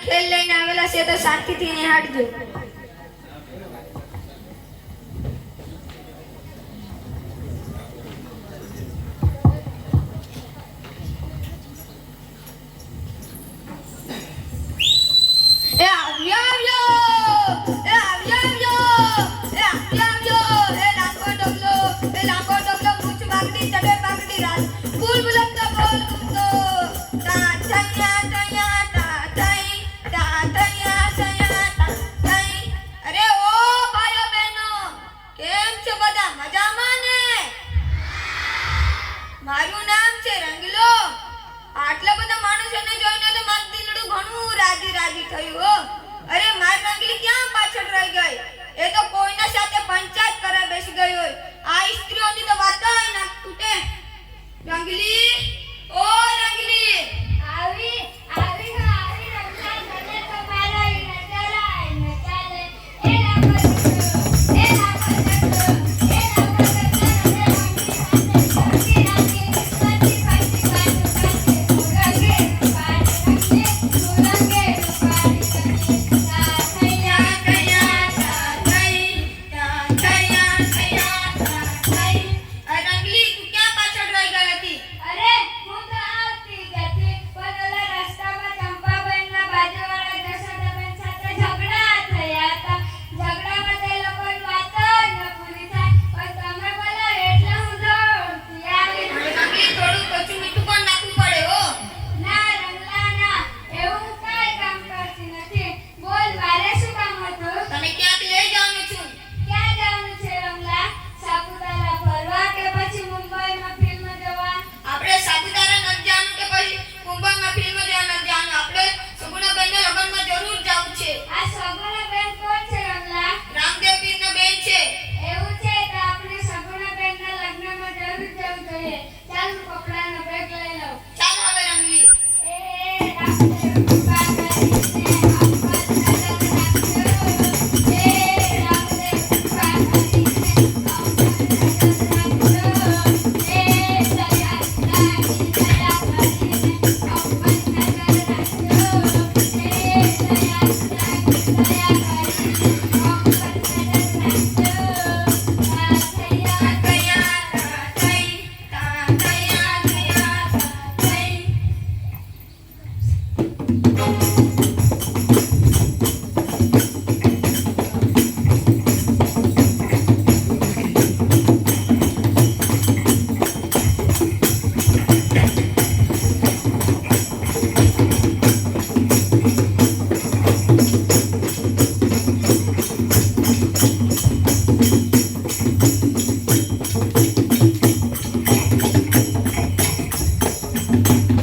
ખેલ લઈને આવેલા છે તો શાંતિથી નિહાળજો. મારું નામ છે રંગલો. આટલા બધા માણસોને જોઈને તો મારું દિલડું ઘણું રાજી રાજી થયું હો. અરે મારી રંગલી ક્યાં પાછળ રહી ગઈ? એ તો કોઈના સાથે પંચાયત કરવા બેસી ગઈ હોય. આ સ્ત્રીઓની તો વાત ના તૂટે. રંગલી, ઓ રંગલી, આવી આવી આવી રમલા મને તો મારો નજર આય ન ચાલે. એ લાગો એ લાગો એ રંગલી